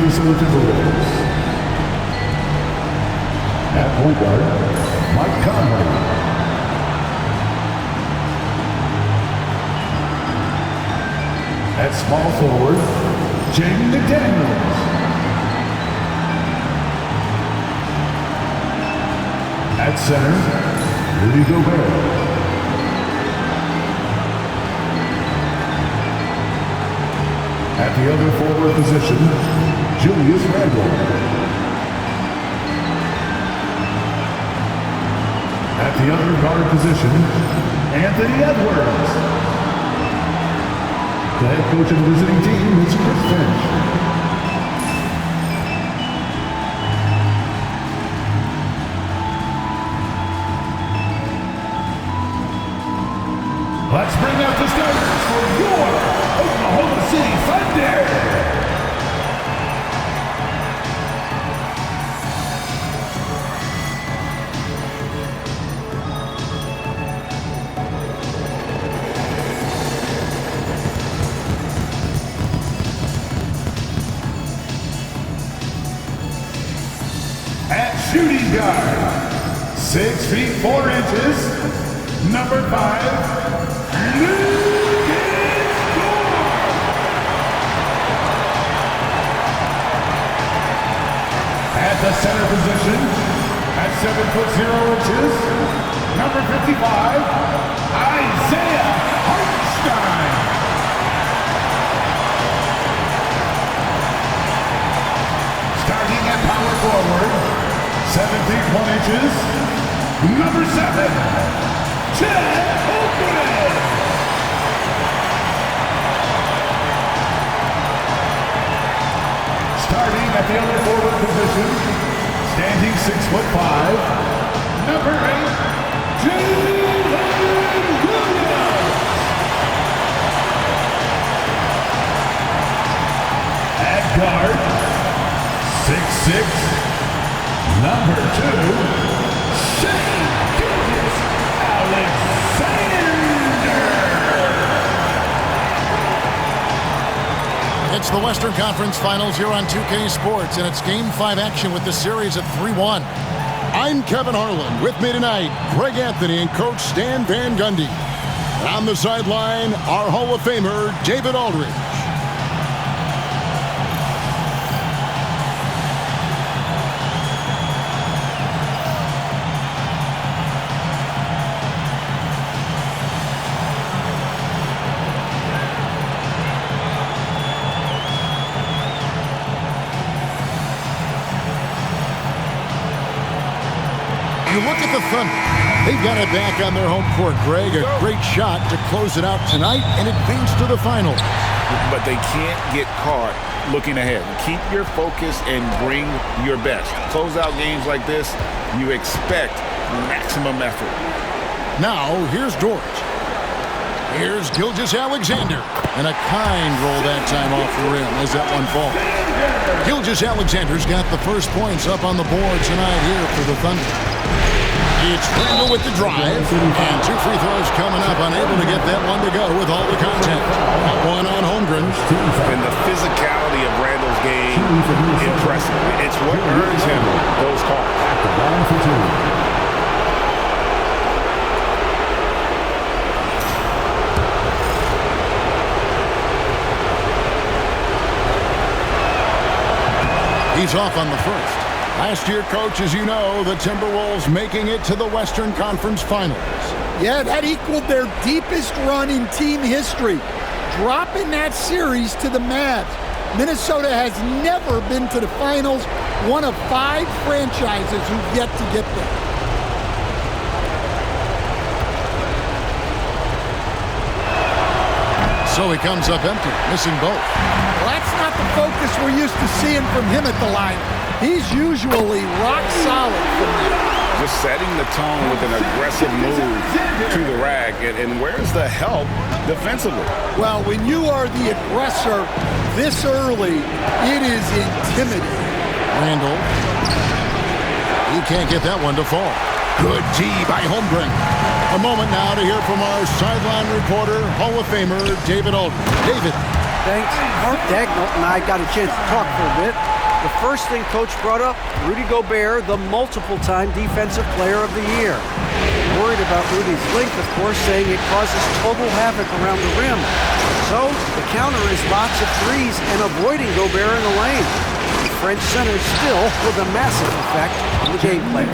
Minnesota Timberwolves. At point guard, Mike Conley. At small forward, Jaden McDaniels. At center, Rudy Gobert. At the other forward position, Julius Randle. At the other guard position, Anthony Edwards. The head coach of the visiting team is Chris Finch. Let's bring out the starters for your Oklahoma City Thunder. At shooting guard, 6 feet 4 inches, number 5. At the center position, at 7 foot 0 inches, number 55, Isaiah Hartenstein. Starting at power forward, 7 feet 1 inches, number 7, Chet Holmgren. Starting at the other forward position, standing 6'5", number 8, Jalen Williams. At guard, 6'6", number 2, Shea Gilgeous-Alexander. It's the Western Conference Finals here on 2K Sports, and it's Game 5 action with the series at 3-1. I'm Kevin Harlan. With me tonight, Greg Anthony and Coach Stan Van Gundy. And on the sideline, our Hall of Famer, David Aldridge. You look at the Thunder. They've got it back on their home court, Greg. A great shot to close it out tonight and advance to the finals. But they can't get caught looking ahead. Keep your focus and bring your best. Close out games like this, you expect maximum effort. Now, here's George. Here's Gilgeous-Alexander. And a kind roll that time off the rim as that one falls. Gilgeous-Alexander's got the first points up on the board tonight here for the Thunder. It's Randle with the drive, and 2 free throws coming up, unable to get that one to go with all the contact. One on Holmgren. And the physicality of Randle's game, impressive. It's what earns him those calls. He's off on the first. Last year, Coach, as you know, the Timberwolves making it to the Western Conference Finals. Yeah, that equaled their deepest run in team history, dropping that series to the Mavs. Minnesota has never been to the finals, one of 5 franchises who've yet to get there. So he comes up empty, missing both. Well, that's not the focus we're used to seeing from him at the line. He's usually rock solid from there. Just setting the tone with an aggressive move to the rack. And where's the help defensively? Well, when you are the aggressor this early, it is intimidating. Randle. He can't get that one to fall. Good D by Holmgren. A moment now to hear from our sideline reporter, Hall of Famer David Aldridge. David. Thanks. Mark Dagnall and I got a chance to talk for a bit. The first thing Coach brought up, Rudy Gobert, the multiple-time Defensive Player of the Year. Worried about Rudy's length, of course, saying it causes total havoc around the rim. So the counter is lots of threes and avoiding Gobert in the lane. The French center still with a massive effect on the gameplay.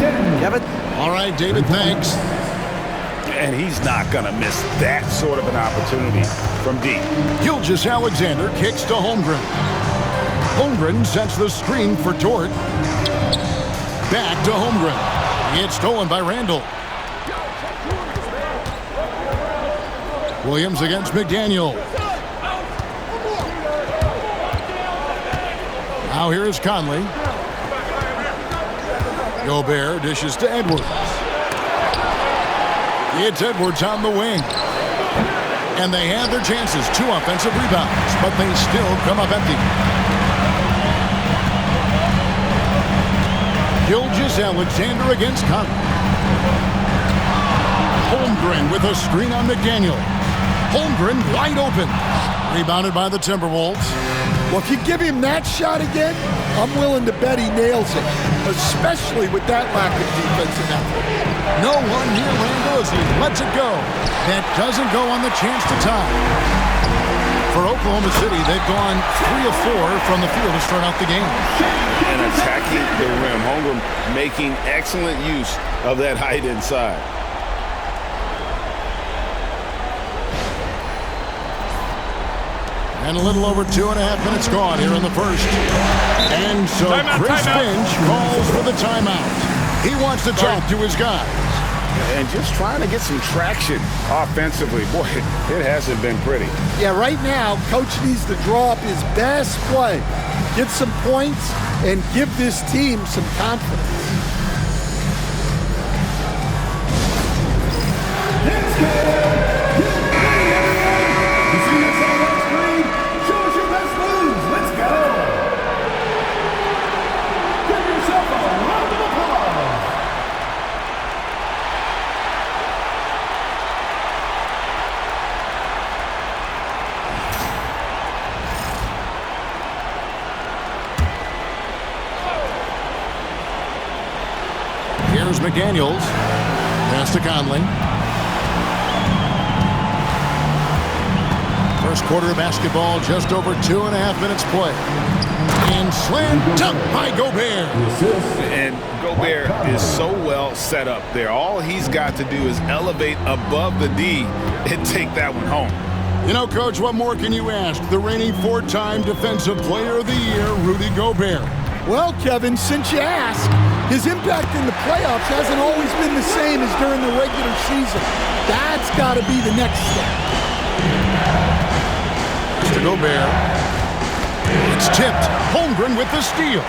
Kevin? All right, David, thanks. And he's not going to miss that sort of an opportunity from deep. Gilgeous-Alexander kicks to Holmgren. Holmgren sets the screen for Dort. Back to Holmgren. It's stolen by Randall. Williams against McDaniel. Now here's Conley. Gobert dishes to Edwards. It's Edwards on the wing. And they have their chances. 2 offensive rebounds, but they still come up empty. Gilgeous-Alexander against Conley. Holmgren with a screen on McDaniel. Holmgren wide open. Rebounded by the Timberwolves. Well, if you give him that shot again, I'm willing to bet he nails it, especially with that lack of defensive effort. No one near Randall as he lets it go. That doesn't go on the chance to tie. For Oklahoma City, they've gone 3 of 4 from the field to start out the game. And attacking the rim. Holmgren making excellent use of that height inside. And a little over 2.5 minutes gone here in the first. And so Chris Finch calls for the timeout. He wants to talk to his guys. And just trying to get some traction offensively. Boy, it hasn't been pretty. Yeah, right now, Coach needs to draw up his best play, get some points, and give this team some confidence. Let's go! You see this on that screen? Show us your best moves. Let's go! Give yourself a round of applause. Here's McDaniels. Pass to Conley. First quarter of basketball, just over 2.5 minutes play. And slam dunk by Gobert. And Gobert is so well set up there. All he's got to do is elevate above the D and take that one home. You know, Coach, what more can you ask? The reigning 4-time Defensive Player of the Year, Rudy Gobert. Well, Kevin, since you asked, his impact in the playoffs hasn't always been the same as during the regular season. That's got to be the next step. To Gobert. It's tipped. Holmgren with the steal.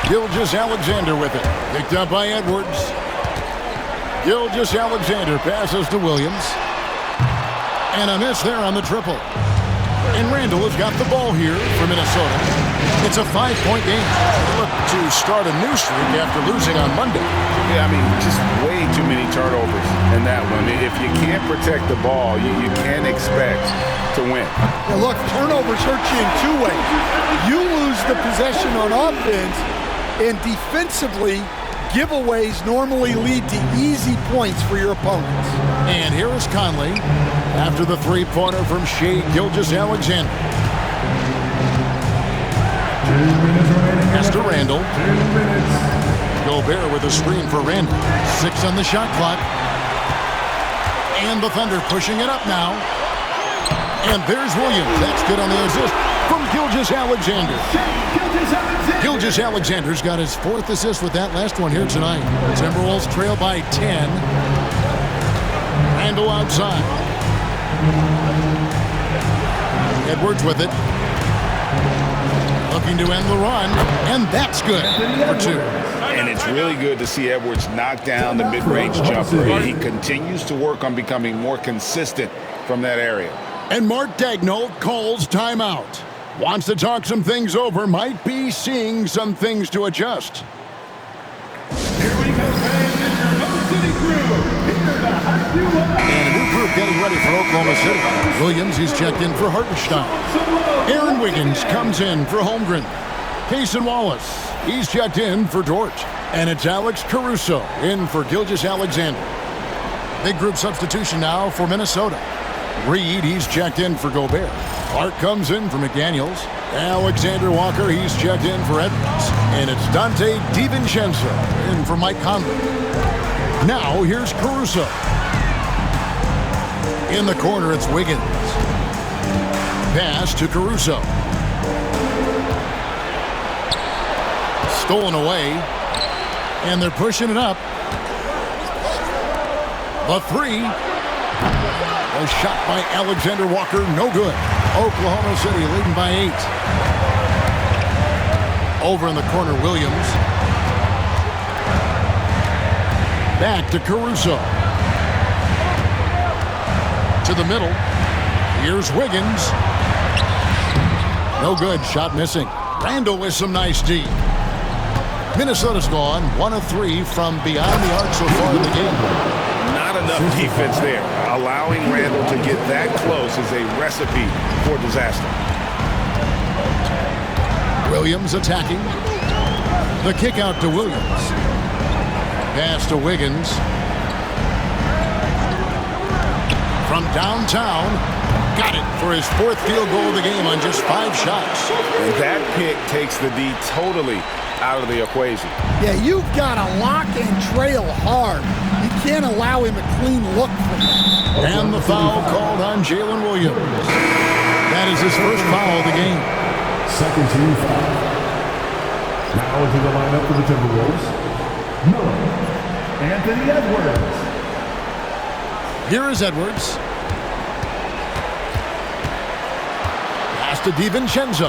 Gilgeous-Alexander with it. Picked up by Edwards. Gilgeous-Alexander passes to Williams. And a miss there on the triple. And Randall has got the ball here for Minnesota. It's a 5-point game. Look to start a new streak after losing on Monday. Yeah, I mean, just way too many turnovers in that one. If you can't protect the ball, you can't expect to win. Now look, turnovers hurt you in 2 ways. You lose the possession on offense, and defensively, giveaways normally lead to easy points for your opponents. And here is Conley after the 3-pointer from Shai Gilgeous-Alexander. Pass to Randall. Gobert with a screen for Randall. 6 on the shot clock. And the Thunder pushing it up now. And there's Williams. That's good on the assist from Gilgeous-Alexander. Gilgeous-Alexander's got his 4th assist with that last one here tonight. The Timberwolves trail by 10. Randall outside. Edwards with it. Looking to end the run, and that's good for 2. And it's really good to see Edwards knock down the mid-range jumper. He continues to work on becoming more consistent from that area. And Mark Daigneault calls timeout. Wants to talk some things over, might be seeing some things to adjust. Here we go, fans. It's your Oklahoma City crew. Here to hype you up. And a new group getting ready for Oklahoma City. Williams, he's checked in for Hartenstein. Aaron Wiggins comes in for Holmgren. Payson Wallace, he's checked in for Dort. And it's Alex Caruso in for Gilgeous-Alexander. Big group substitution now for Minnesota. Reed, he's checked in for Gobert. Clark comes in for McDaniels. Alexander Walker, he's checked in for Edwards. And it's Dante DiVincenzo in for Mike Conley. Now, here's Caruso. In the corner, it's Wiggins. Pass to Caruso. Stolen away. And they're pushing it up. The three. A shot by Alexander Walker, no good. Oklahoma City leading by 8. Over in the corner, Williams. Back to Caruso. To the middle. Here's Wiggins. No good, shot missing. Randall with some nice D. Minnesota's gone 1 of 3 from beyond the arc so far in the game. Not enough defense there. Allowing Randall to get that close is a recipe for disaster. Williams attacking. The kick out to Williams. Pass to Wiggins. From downtown. Got it for his 4th field goal of the game on just 5 shots. And that pick takes the D totally out of the equation. Yeah, you've got to lock and trail hard. You can't allow him a clean look from that. And the foul called on Jalen Williams. That is his first foul of the game. Second team foul. Now into the lineup for the Timberwolves, Miller, Anthony Edwards. Here is Edwards. Pass to DiVincenzo.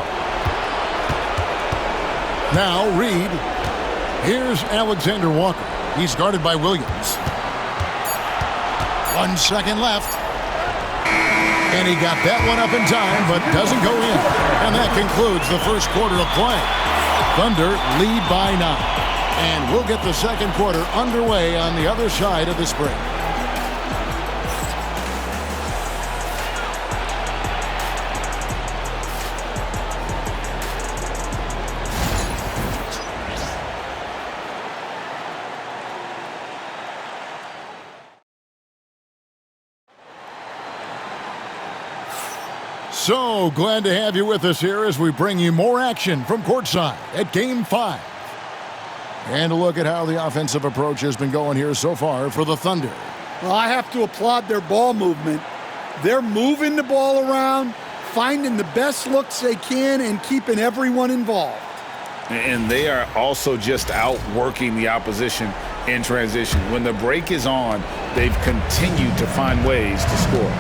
Now Reed. Here's Alexander Walker. He's guarded by Williams. 1 second left. And he got that one up in time, but doesn't go in. And that concludes the first quarter of play. Thunder lead by 9. And we'll get the second quarter underway on the other side of this break. So glad to have you with us here as we bring you more action from courtside at Game 5. And a look at how the offensive approach has been going here so far for the Thunder. Well, I have to applaud their ball movement. They're moving the ball around, finding the best looks they can, and keeping everyone involved. And they are also just outworking the opposition in transition. When the break is on, they've continued to find ways to score.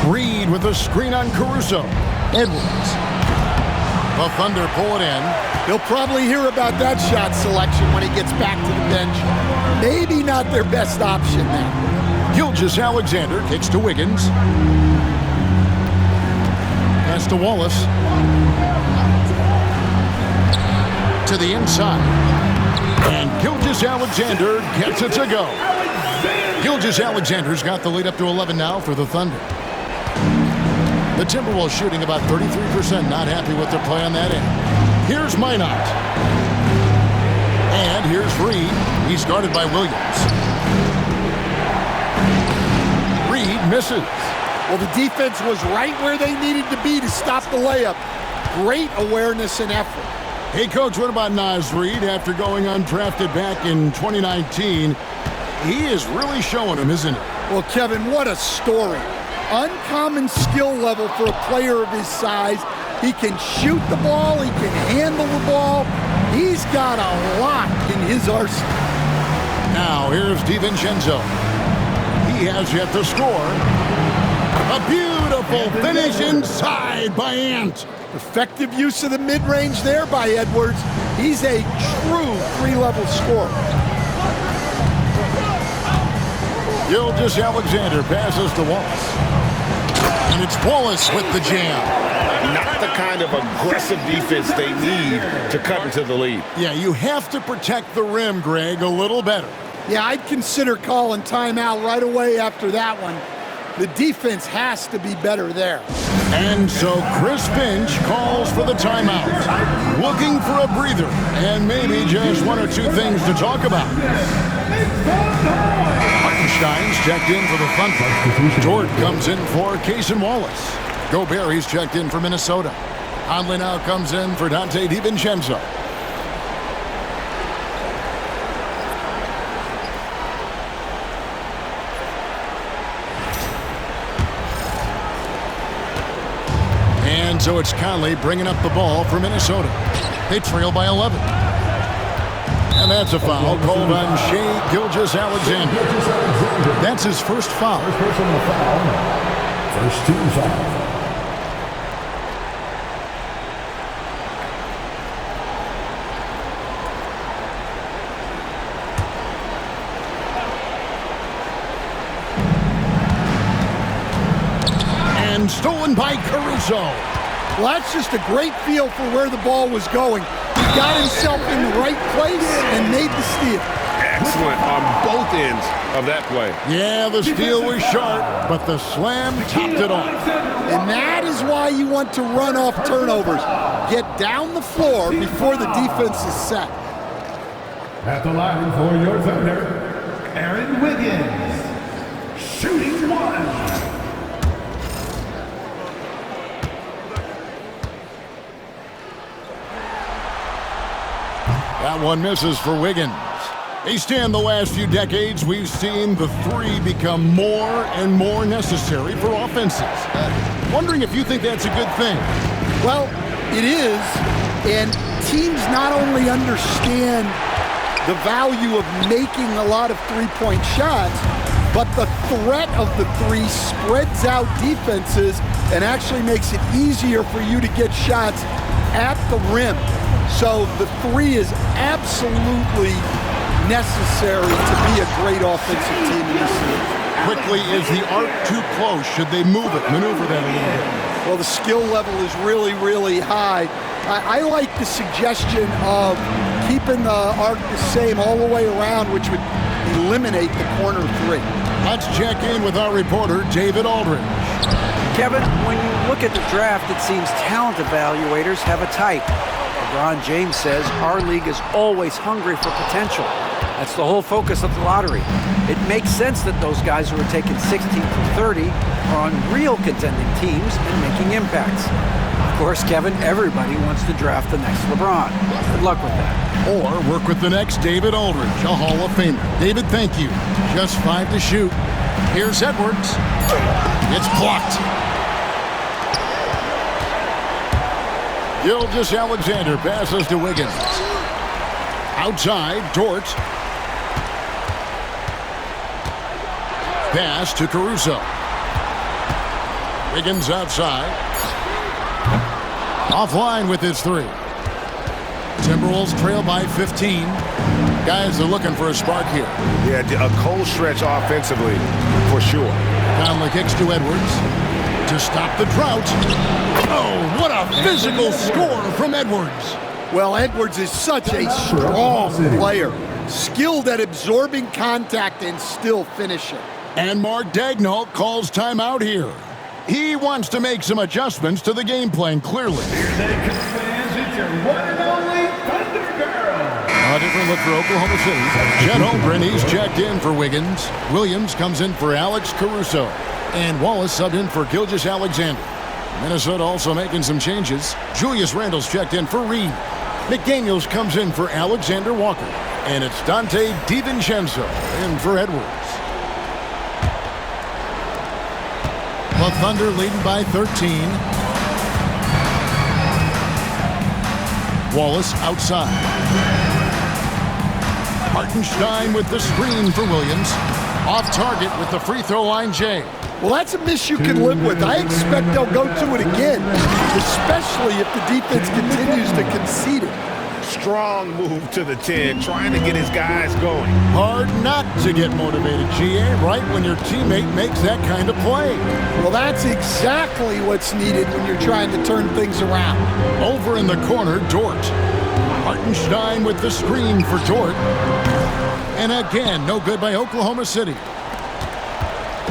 Reed with a screen on Caruso. Edwards. The Thunder pull it in. He'll probably hear about that shot selection when he gets back to the bench. Maybe not their best option now. Gilgeous-Alexander kicks to Wiggins. Pass to Wallace. To the inside. And Gilgeous-Alexander gets it to go. Gilgeous-Alexander's got the lead up to 11 now for the Thunder. The Timberwolves shooting about 33%, not happy with their play on that end. Here's Minot. And here's Reed. He's guarded by Williams. Reed misses. Well, the defense was right where they needed to be to stop the layup. Great awareness and effort. Hey, Coach, what about Naz Reed after going undrafted back in 2019? He is really showing him, isn't he? Well, Kevin, what a story. Uncommon skill level for a player of his size. He can shoot the ball. He can handle the ball. He's got a lot in his arsenal. Now, here's DiVincenzo. He has yet to score. A beautiful finish inside by Ant. Effective use of the mid-range there by Edwards. He's a true three-level scorer. Gilgeous-Alexander passes to Wallace. And it's Wallace with the jam. Not the kind of aggressive defense they need to cut into the lead. Yeah, you have to protect the rim, Greg, a little better. Yeah, I'd consider calling timeout right away after that one. The defense has to be better there. And so Chris Finch calls for the timeout, looking for a breather and maybe just one or two things to talk about. Hartenstein's checked in for the Thunder. Dort comes in for Cason Wallace. Gobert, he's checked in for Minnesota. Conley now comes in for Dante DiVincenzo. And so it's Conley bringing up the ball for Minnesota. They trail by 11. And that's a foul called on Shai Gilgeous-Alexander. That's his first foul. First personal foul. First team foul. And stolen by Caruso. Well, that's just a great feel for where the ball was going. He got himself in the right place and made the steal. Excellent on both ends of that play. Yeah, the steal was sharp, but the slam topped it off. And that is why you want to run off turnovers. Get down the floor before the defense is set. At the line for your Thunder, Aaron Wiggins. Shooting one. That one misses for Wiggins. East End, the last few decades, we've seen the three become more and more necessary for offenses. Wondering if you think that's a good thing. Well, it is, and teams not only understand the value of making a lot of three-point shots, but the threat of the three spreads out defenses and actually makes it easier for you to get shots at the rim. So the three is absolutely necessary to be a great offensive team in this league. Quickly, is the arc too close? Should they maneuver that a little bit? Well, the skill level is really, really high. I like the suggestion of keeping the arc the same all the way around, which would eliminate the corner three. Let's check in with our reporter, David Aldridge. Kevin, when you look at the draft, it seems talent evaluators have a type. LeBron James says our league is always hungry for potential. That's the whole focus of the lottery. It makes sense that those guys who are taken 16 through 30 are on real contending teams and making impacts. Of course, Kevin, everybody wants to draft the next LeBron. Good luck with that. Or work with the next David Aldridge, a Hall of Famer. David, thank you. Just 5 to shoot. Here's Edwards. It's blocked. Gilgeous-Alexander passes to Wiggins. Outside, Dort. Pass to Caruso. Wiggins outside. Offline with his three. Timberwolves trail by 15. Guys are looking for a spark here. Yeah, a cold stretch offensively, for sure. Conley kicks to Edwards to stop the drought. Oh, what a physical score from Edwards. Well, Edwards is such a strong player, skilled at absorbing contact and still finishing. And Mark Daigneault calls timeout here. He wants to make some adjustments to the game plan, clearly. Here they come, fans. It's your one and only Thunder Girl. A different look for Oklahoma City. Chet Holmgren, he's checked in for Wiggins. Williams comes in for Alex Caruso. And Wallace subbed in for Gilgeous-Alexander. Minnesota also making some changes. Julius Randle's checked in for Reed. McDaniels comes in for Alexander Walker. And it's Dante DiVincenzo in for Edwards. The Thunder leading by 13. Wallace outside. Hartenstein with the screen for Williams. Off target with the free throw line, Jay. Well, that's a miss you can live with. I expect they'll go to it again, especially if the defense continues to concede it. Strong move to the 10, trying to get his guys going. Hard not to get motivated, GA, right when your teammate makes that kind of play. Well, that's exactly what's needed when you're trying to turn things around. Over in the corner, Dort. Hartenstein with the screen for Dort. And again, no good by Oklahoma City.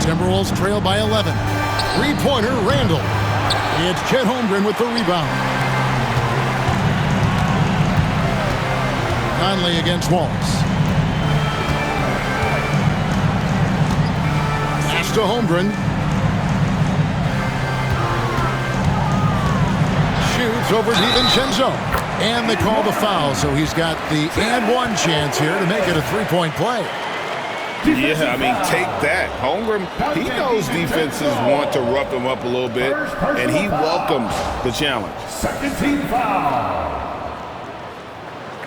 Timberwolves trail by 11. Three-pointer, Randle. It's Chet Holmgren with the rebound. Conley against Wallace. Pass to Holmgren. Shoots over DiVincenzo. And they call the foul, so he's got the and one chance here to make it a three-point play. Yeah, I mean, take that. Holmgren, he knows defenses want to rough him up a little bit, and he welcomes the challenge. Second team foul.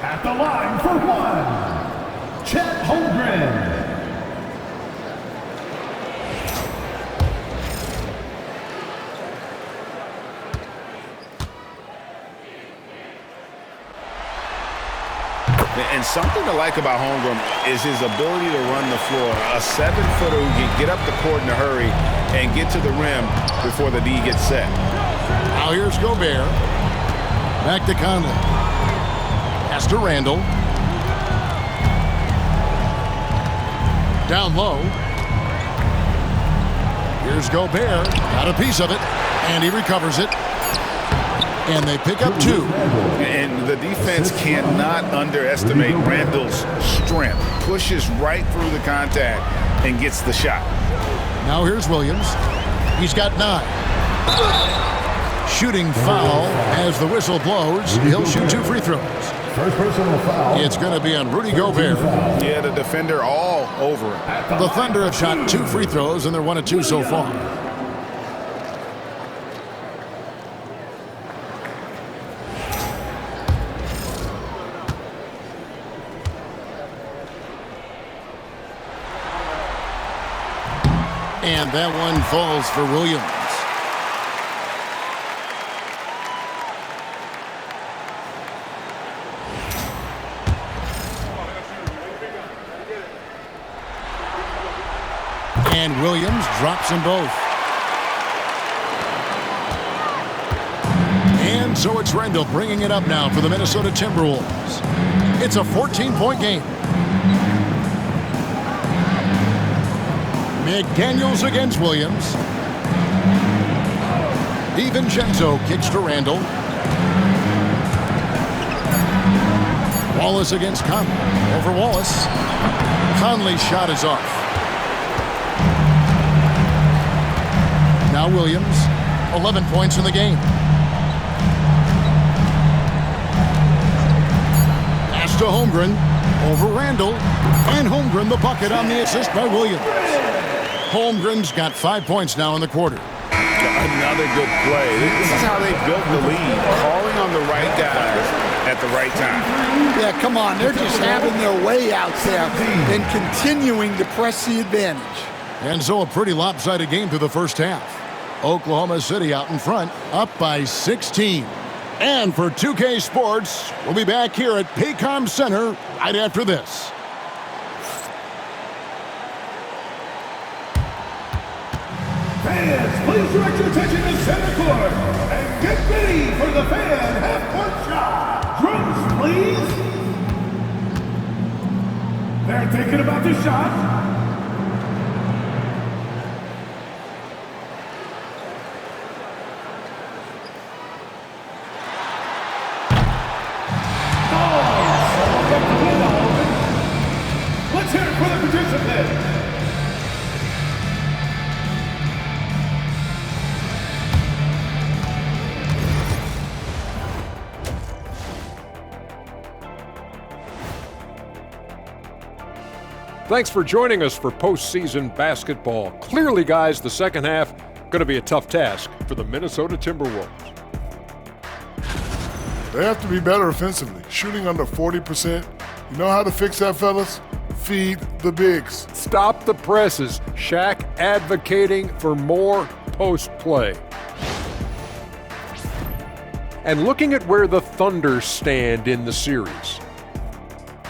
At the line for one, Chet Holmgren. And something to like about Holmgren is his ability to run the floor. A 7-footer who can get up the court in a hurry and get to the rim before the D gets set. Now here's Gobert. Back to Conley. Pass to Randall. Down low. Here's Gobert. Got a piece of it. And he recovers it. And they pick up two. And the defense cannot underestimate Randall's strength. Pushes right through the contact and gets the shot. Now here's Williams. He's got 9. Shooting foul as the whistle blows. He'll shoot 2 free throws. First personal foul. It's going to be on Rudy Gobert. Yeah, the defender all over him. The Thunder have shot 2 free throws, and they're 1 of 2 so far. And that one falls for Williams. And Williams drops them both. And so it's Randall bringing it up now for the Minnesota Timberwolves. It's a 14-point game. McDaniels against Williams. DiVincenzo kicks to Randall. Wallace against Conley. Over Wallace. Conley's shot is off. Now Williams. 11 points in the game. Pass to Holmgren. Over Randall. And Holmgren the bucket on the assist by Williams. Holmgren's got 5 points now in the quarter. Another good play. This is how they built the lead. Calling on the right guys at the right time. Yeah, come on. They're just having their way out there and continuing to press the advantage. And so a pretty lopsided game through the first half. Oklahoma City out in front, up by 16. And for 2K Sports, we'll be back here at Paycom Center right after this. Fans, please direct your attention to center court and get ready for the fan half-court shot. Drums, please. They're thinking about the shot. Let's hear it for the participants. Thanks for joining us for postseason basketball. Clearly, guys, the second half going to be a tough task for the Minnesota Timberwolves. They have to be better offensively, shooting under 40%. You know how to fix that, fellas? Feed the bigs. Stop the presses. Shaq advocating for more post play. And looking at where the Thunder stand in the series.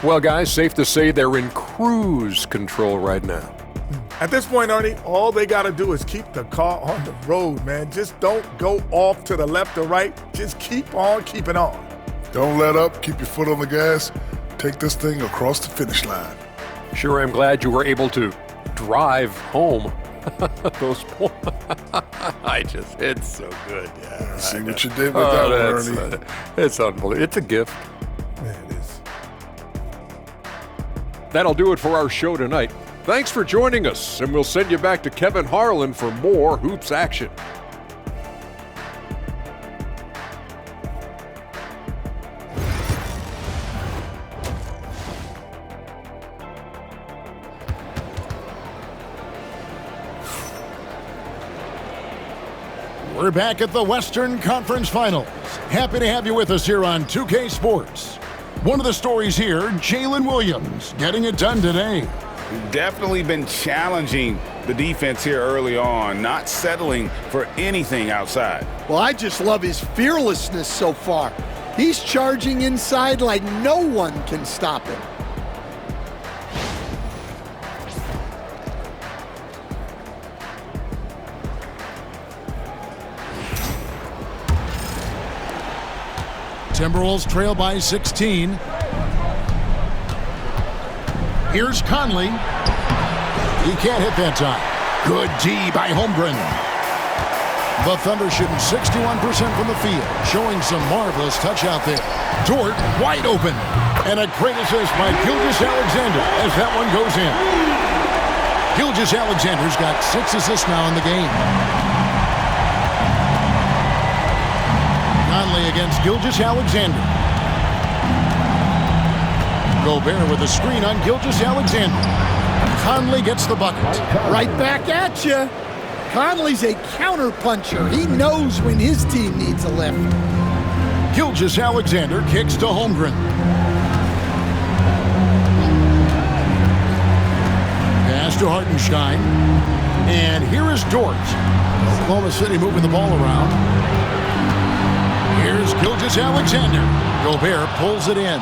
Well, guys, safe to say they're in cruise control right now. At this point, Ernie, all they got to do is keep the car on the road, man. Just don't go off to the left or right. Just keep on keeping on. Don't let up. Keep your foot on the gas. Take this thing across the finish line. Sure, I'm glad you were able to drive home. Those points. It's so good. Yeah, See what you did with that one, Ernie. It's unbelievable. It's a gift. Man, it is. That'll do it for our show tonight. Thanks for joining us, and we'll send you back to Kevin Harlan for more Hoops action. We're back at the Western Conference Finals. Happy to have you with us here on 2K Sports. One of the stories here, Jalen Williams getting it done today. Definitely been challenging the defense here early on, not settling for anything outside. Well, I just love his fearlessness so far. He's charging inside like no one can stop him. Timberwolves trail by 16. Here's Conley. He can't hit that time. Good D by Holmgren. The Thunder shooting 61% from the field, showing some marvelous touch out there. Dort wide open. And a great assist by Gilgeous-Alexander as that one goes in. Gilgeous-Alexander's got 6 assists now in the game. Conley against Gilgeous-Alexander. Gobert with a screen on Gilgeous-Alexander. Conley gets the bucket. Right back at you. Conley's a counter-puncher. He knows when his team needs a lift. Gilgeous-Alexander kicks to Holmgren. Pass to Hartenstein. And here is Dort. Oklahoma City moving the ball around. Here's Gilgeous-Alexander. Gobert pulls it in.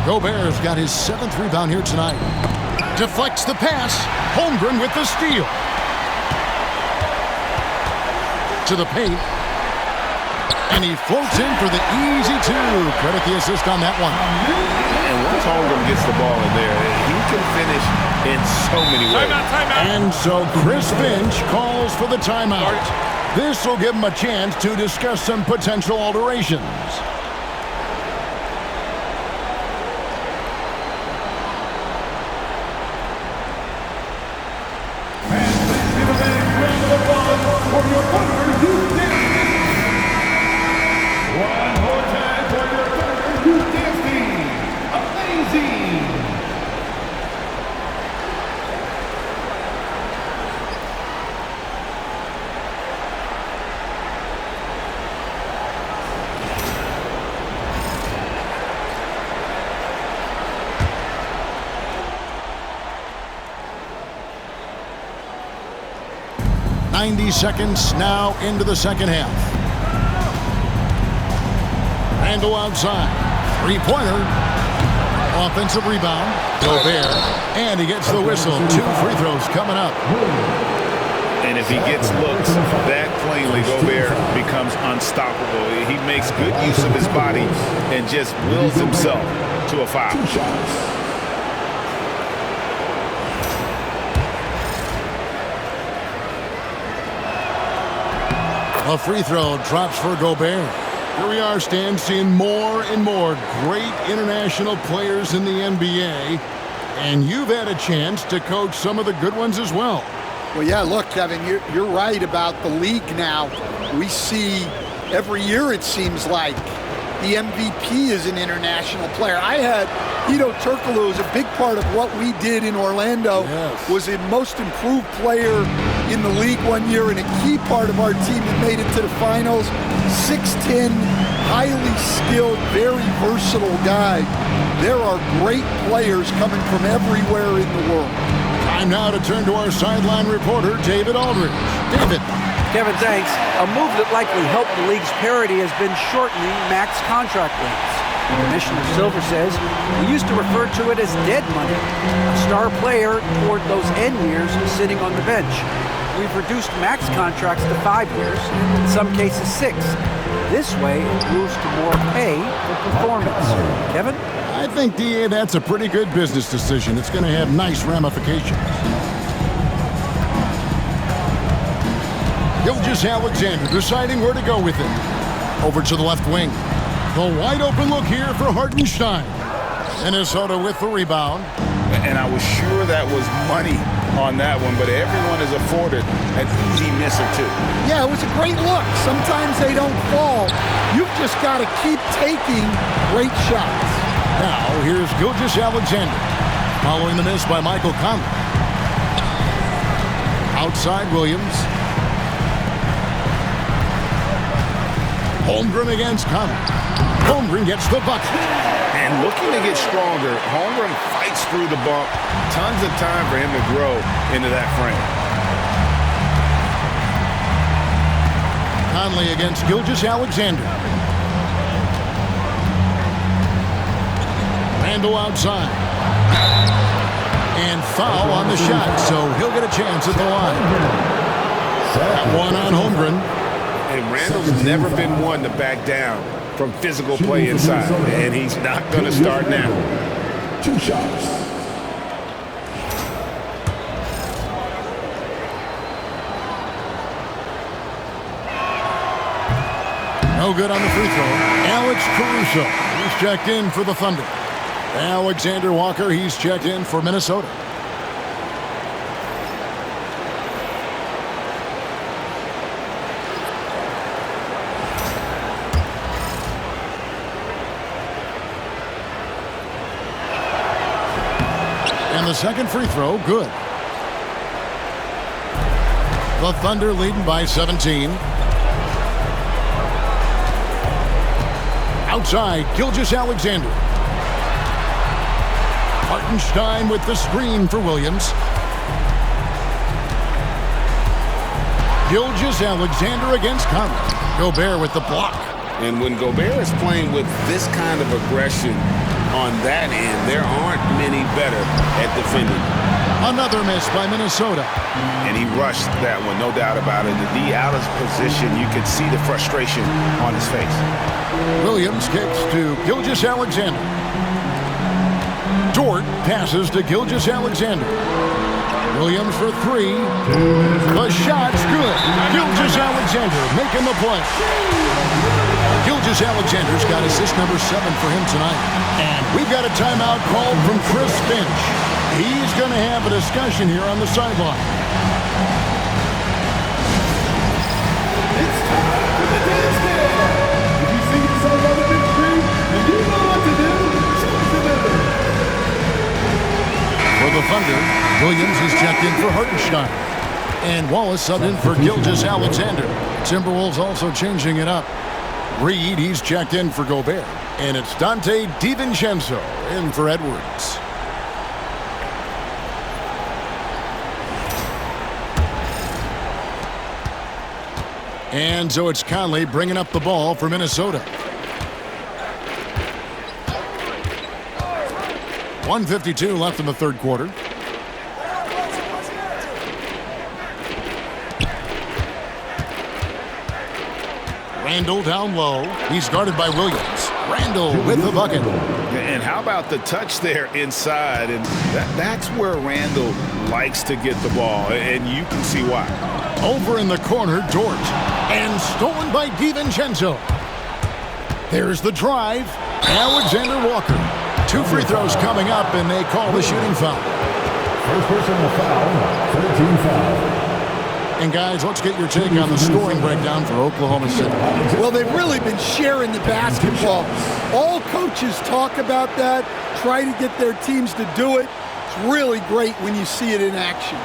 Gobert's got his 7th rebound here tonight. Deflects the pass. Holmgren with the steal. To the paint. And he floats in for the easy 2. Credit the assist on that one. And once Holmgren gets the ball in there, he can finish in so many ways. Timeout. And so Chris Finch calls for the timeout. This will give him a chance to discuss some potential alterations. One more time for your Thunder Youth Dance Team. Amazing! 90 seconds now into the second half. Randall outside. Three-pointer. Offensive rebound. Gobert. And he gets the whistle. 2 free throws coming up. And if he gets looks that plainly, Gobert becomes unstoppable. He makes good use of his body and just wills himself to a foul. 2 shots. A free throw drops for Gobert. Here we are, Stan, seeing more and more great international players in the NBA. And you've had a chance to coach some of the good ones as well. Well, yeah, look, Kevin, you're right about the league now. We see every year, it seems like, the MVP is an international player. I had Hedo Turkoglu as a big part of what we did in Orlando. Yes. Was a most improved player in the league one year and a key part of our team that made it to the finals. 6'10", highly skilled, very versatile guy. There are great players coming from everywhere in the world. Time now to turn to our sideline reporter, David Aldridge. David. Kevin, thanks. A move that likely helped the league's parity has been shortening max contract lengths. Commissioner Silver says we used to refer to it as dead money, a star player toward those end years sitting on the bench. We've reduced max contracts to 5 years, in some cases 6. This way, it moves to more pay for performance. Kevin? I think, DA, that's a pretty good business decision. It's going to have nice ramifications. Gilgeous-Alexander deciding where to go with it. Over to the left wing. The wide open look here for Hartenstein. Minnesota with the rebound. And I was sure that was money on that one, but everyone is afforded an easy miss or two. Yeah, it was a great look. Sometimes they don't fall. You've just got to keep taking great shots. Now, here's Gilgeous-Alexander. Following the miss by Michael Conley. Outside Williams. Holmgren against Conley. Holmgren gets the bucket. And looking to get stronger, Holmgren fights through the bump. Tons of time for him to grow into that frame. Conley against Gilgeous-Alexander. Randle outside. And foul on the shot, so he'll get a chance at the line. That one on Holmgren. And Randle's never been one to back down from physical play inside, and he's not going to start now. 2 shots. No good on the free throw. Alex Caruso, he's checked in for the Thunder. Alexander Walker, he's checked in for Minnesota. The second free throw, good. The Thunder leading by 17. Outside, Gilgeous-Alexander. Hartenstein with the screen for Williams. Gilgeous-Alexander against Conley. Gobert with the block. And when Gobert is playing with this kind of aggression on that end, there aren't many better at defending. Another miss by Minnesota. And he rushed that one, no doubt about it. The D out of position, you could see the frustration on his face. Williams kicks to Gilgeous-Alexander. Dort passes to Gilgeous-Alexander. Williams for 3. The shot's good. Gilgeous-Alexander making the play. Gilgeous-Alexander's got assist number 7 for him tonight. And we've got a timeout called from Chris Finch. He's going to have a discussion here on the sideline. It's time for the dance game. If you sing this song on the big screen, then you know what to do. For the Thunder, Williams is checked in for Hartenstein. And Wallace subbed in for Gilgeous-Alexander. Timberwolves also changing it up. Reed, he's checked in for Gobert. And it's Dante DiVincenzo in for Edwards. And so it's Conley bringing up the ball for Minnesota. 1:52 left in the third quarter. Randle down low. He's guarded by Williams. Randle with the bucket. And how about the touch there inside? And that's where Randle likes to get the ball, and you can see why. Over in the corner, Dort. And stolen by DiVincenzo. There's the drive. Alexander Walker. 2 free throws coming up, and they call the shooting foul. First personal foul, 13 foul. And guys, let's get your take on the scoring breakdown for Oklahoma City. Well, they've really been sharing the basketball. All coaches talk about that, try to get their teams to do it. It's really great when you see it in action.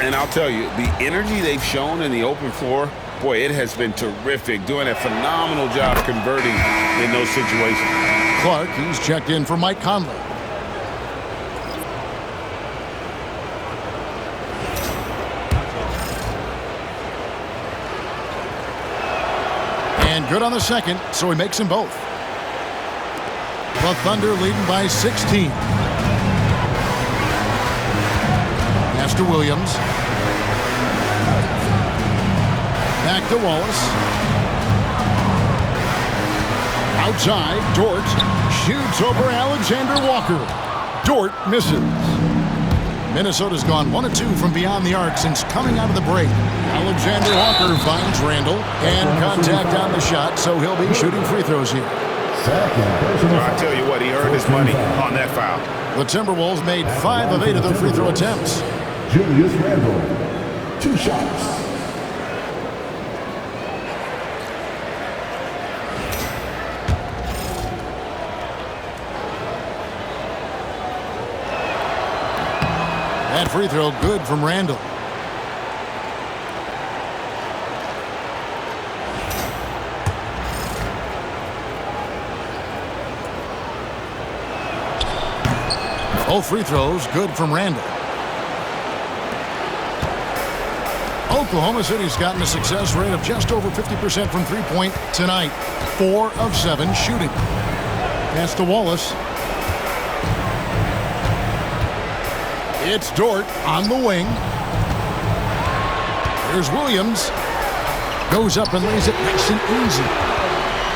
And I'll tell you, the energy they've shown in the open floor, boy, it has been terrific. Doing a phenomenal job converting in those situations. Clark, he's checked in for Mike Conley. And good on the second, so he makes them both. The Thunder leading by 16. Pass to Williams. Back to Wallace. Outside, Dort shoots over Alexander Walker. Dort misses. Minnesota's gone 1 of 2 from beyond the arc since coming out of the break. Alexander Walker finds Randall, and contact on the shot, so he'll be shooting free throws here. I tell you what, he earned his money on that foul. The Timberwolves made 5 of 8 of their free throw attempts. Julius Randle, 2 shots. That free throw good from Randall. Both free throws good from Randall. Oklahoma City's gotten a success rate of just over 50% from three-point tonight. 4 of 7 shooting. Pass to Wallace. It's Dort on the wing. Here's Williams. Goes up and lays it nice and easy.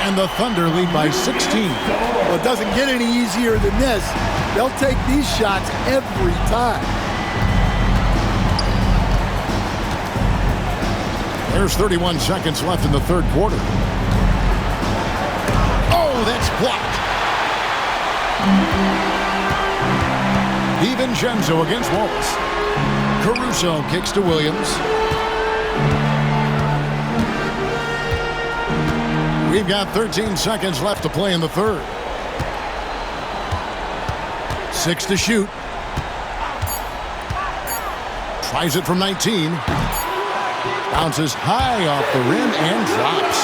And the Thunder lead by 16. Well, it doesn't get any easier than this. They'll take these shots every time. There's 31 seconds left in the third quarter. Oh, that's blocked. DiVincenzo against Wallace. Caruso kicks to Williams. We've got 13 seconds left to play in the third. 6 to shoot. Tries it from 19. Bounces high off the rim and drops.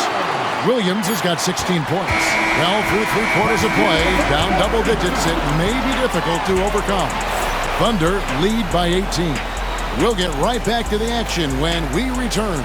Williams has got 16 points. Well, through 3/4 of play, down double digits, it may be difficult to overcome. Thunder lead by 18. We'll get right back to the action when we return.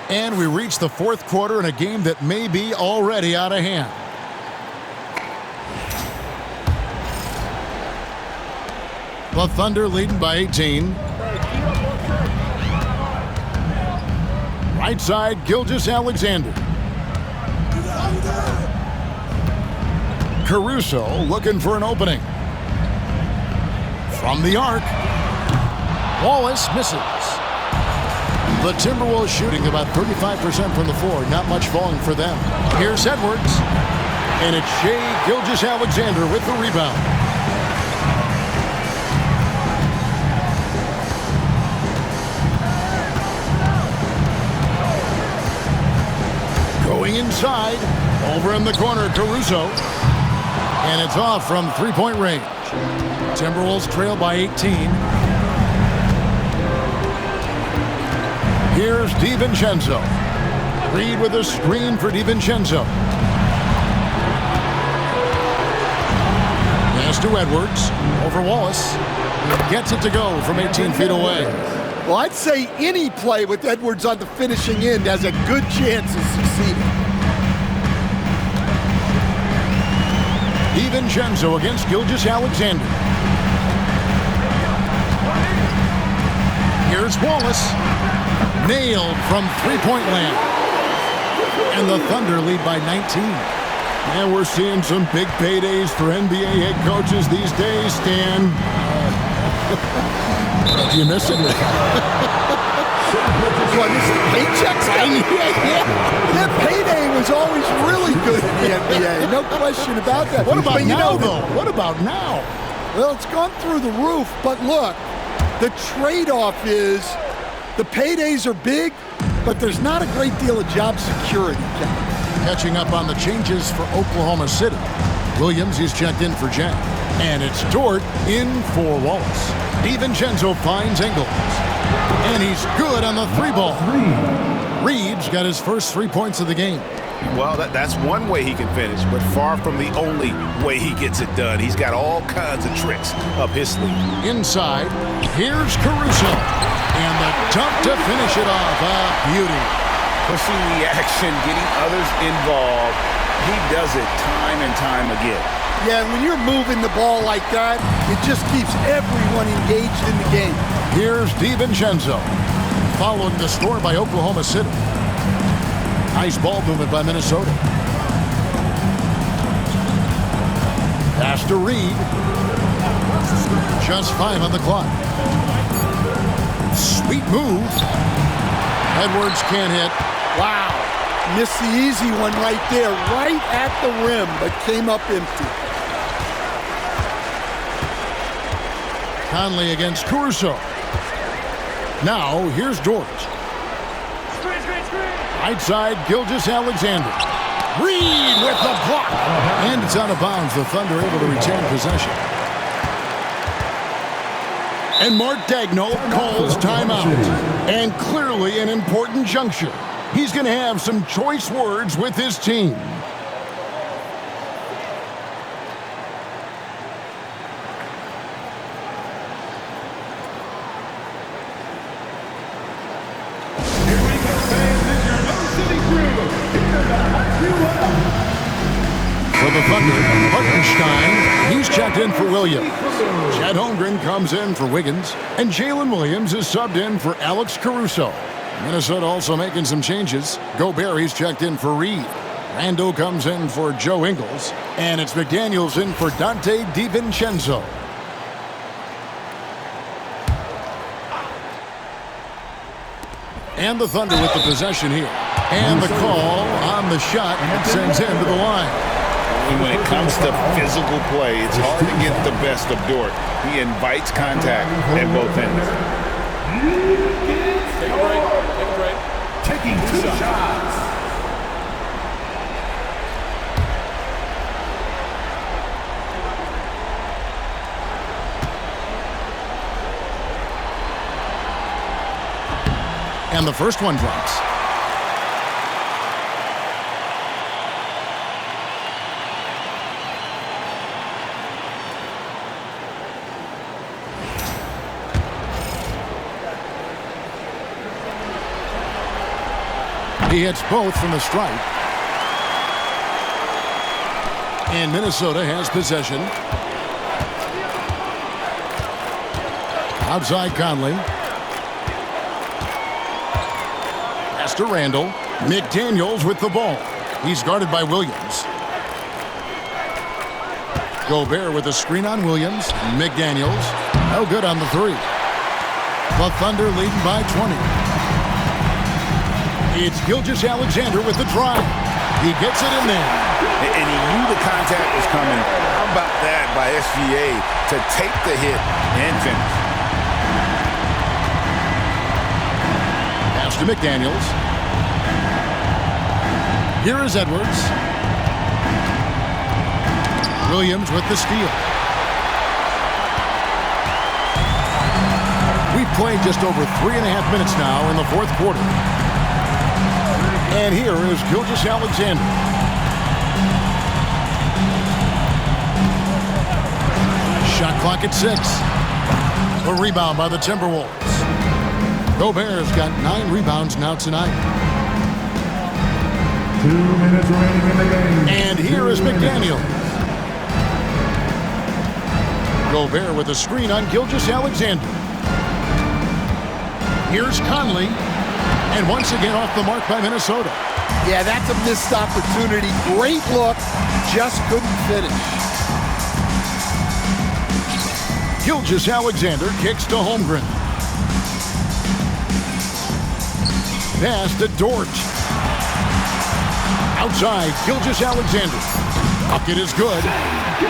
And we reach the fourth quarter in a game that may be already out of hand. The Thunder leading by 18. Right side, Gilgeous-Alexander. Caruso looking for an opening. From the arc. Wallace misses. The Timberwolves shooting about 35% from the floor. Not much falling for them. Here's Edwards. And it's Shai Gilgeous-Alexander with the rebound. Going inside. Over in the corner, Caruso. And it's off from three-point range. Timberwolves trail by 18. Here's DiVincenzo. Reed with a screen for DiVincenzo. Pass to Edwards. Over Wallace. Gets it to go from 18 feet away. Well, I'd say any play with Edwards on the finishing end has a good chance of succeeding. DiVincenzo against Gilgeous-Alexander. Here's Wallace. Nailed from three-point land. And the Thunder lead by 19. And we're seeing some big paydays for NBA head coaches these days, Stan. Do you miss it? What, this is paychecks? That payday was always really good in the NBA. No question about that. What about now, though? What about now? Well, it's gone through the roof. But look, the trade-off is the paydays are big, but there's not a great deal of job security. Catching up on the changes for Oklahoma City. Williams is checked in for Jack. And it's Dort in for Wallace. DiVincenzo finds Ingles. And he's good on the three ball. Reed's got his first 3 points of the game. Well, that's one way he can finish, but far from the only way he gets it done. He's got all kinds of tricks up his sleeve. Inside, here's Caruso. And the dunk to finish it off. A beauty. Pushing the action, getting others involved. He does it time and time again. Yeah, when you're moving the ball like that, it just keeps everyone engaged in the game. Here's DiVincenzo, following the score by Oklahoma City. Nice ball movement by Minnesota. Pass to Reed. Just 5 on the clock. Sweet move. Edwards can't hit. Wow. Missed the easy one right there, right at the rim, but came up empty. Conley against Caruso. Now, here's George. Right side, Gilgeous-Alexander. Reed with the block. And it's out of bounds. The Thunder able to retain possession. And Mark Daigneault calls timeout. And clearly an important juncture. He's going to have some choice words with his team. For the Thunder, Hartenstein, he's checked in for Williams. Chet Holmgren comes in for Wiggins. And Jalen Williams is subbed in for Alex Caruso. Minnesota also making some changes. Gobert, he's checked in for Reed. Randle comes in for Joe Ingles. And it's McDaniels in for Dante DiVincenzo. And the Thunder with the possession here. And the call on the shot sends him to the line. And when it comes to physical play, it's hard to get the best of Dort. He invites contact at both ends. Take a break. Taking 2 shots. And the first one drops. He hits both from the stripe. And Minnesota has possession. Outside Conley. Pass to Randle. McDaniels with the ball. He's guarded by Williams. Gobert with a screen on Williams. McDaniels. No good on the 3. The Thunder leading by 20. It's Gilgeous-Alexander with the drive. He gets it in there. And he knew the contact was coming. How about that by SGA to take the hit and finish? Pass to McDaniels. Here is Edwards. Williams with the steal. We've played just over 3.5 minutes now in the fourth quarter. And here is Gilgeous-Alexander. Shot clock at 6. A rebound by the Timberwolves. Gobert's got 9 rebounds now tonight. 2 minutes remaining in the game. And here is McDaniels. Gobert with a screen on Gilgeous-Alexander. Here's Conley. And once again off the mark by Minnesota. Yeah, that's a missed opportunity. Great look, just couldn't finish. Gilgeous-Alexander kicks to Holmgren. Pass to Dort. Outside, Gilgeous-Alexander. Bucket is good.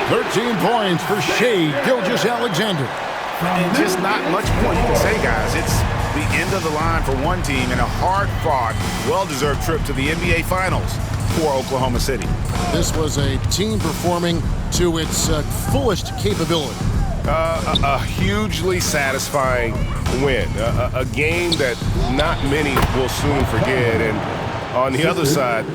13 points for Shai Gilgeous-Alexander. And just not much more you can say, guys. It's the end of the line for one team and a hard-fought, well-deserved trip to the NBA Finals for Oklahoma City. This was a team performing to its fullest capability. A hugely satisfying win. A game that not many will soon forget. And on the other side,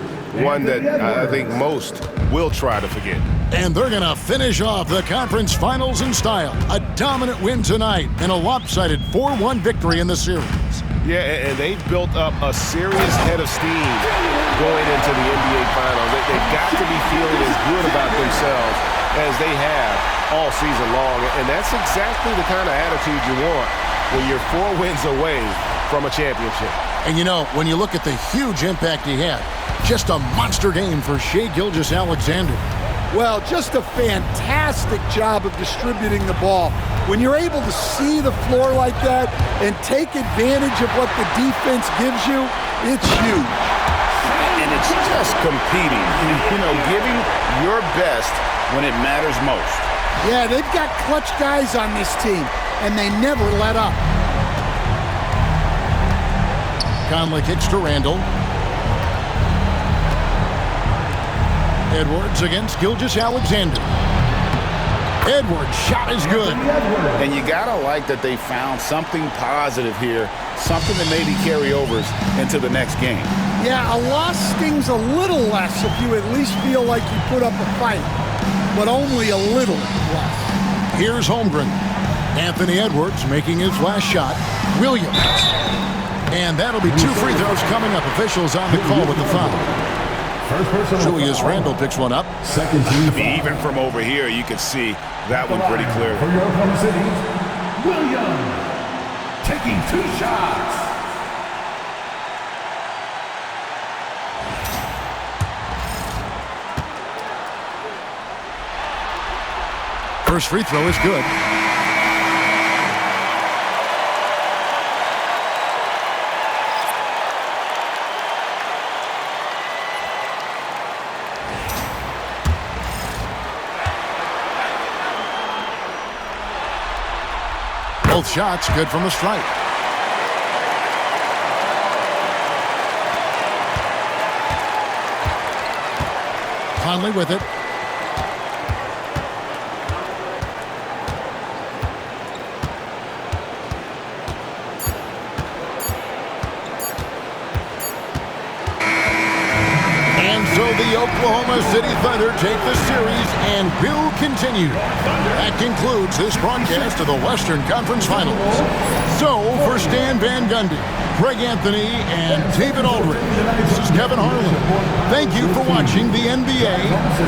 one that I think most will try to forget. And they're going to finish off the conference finals in style. A dominant win tonight and a lopsided 4-1 victory in the series. Yeah, and they've built up a serious head of steam going into the NBA Finals. They've got to be feeling as good about themselves as they have all season long. And that's exactly the kind of attitude you want when you're 4 wins away from a championship. And you know, when you look at the huge impact he had, just a monster game for Shai Gilgeous-Alexander. Well, just a fantastic job of distributing the ball. When you're able to see the floor like that and take advantage of what the defense gives you, it's huge. And it's just competing, you know, giving your best when it matters most. Yeah, they've got clutch guys on this team, and they never let up. Conley kicks to Randall. Edwards against Gilgeous-Alexander. Edwards' shot is good. And you gotta like that they found something positive here, something that maybe carry overs into the next game. Yeah, a loss stings a little less if you at least feel like you put up a fight, but only a little less. Here's Holmgren. Anthony Edwards making his last shot. Williams. And that'll be 2 free throws coming up. Officials on the call with the foul. Julius Randle picks one up. Second team foul. Even from over here, you can see that one pretty clear. For your Oklahoma City, Williams taking 2 shots. First free throw is good. Both shots good from the stripe. Conley with it. And so the Oklahoma City Thunder take the series and will continue. That concludes this broadcast of the Western Conference Finals. So, for Stan Van Gundy, Greg Anthony, and David Aldridge, this is Kevin Harlan. Thank you for watching the NBA,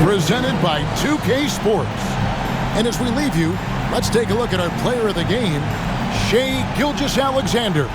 presented by 2K Sports. And as we leave you, let's take a look at our player of the game, Shai Gilgeous-Alexander.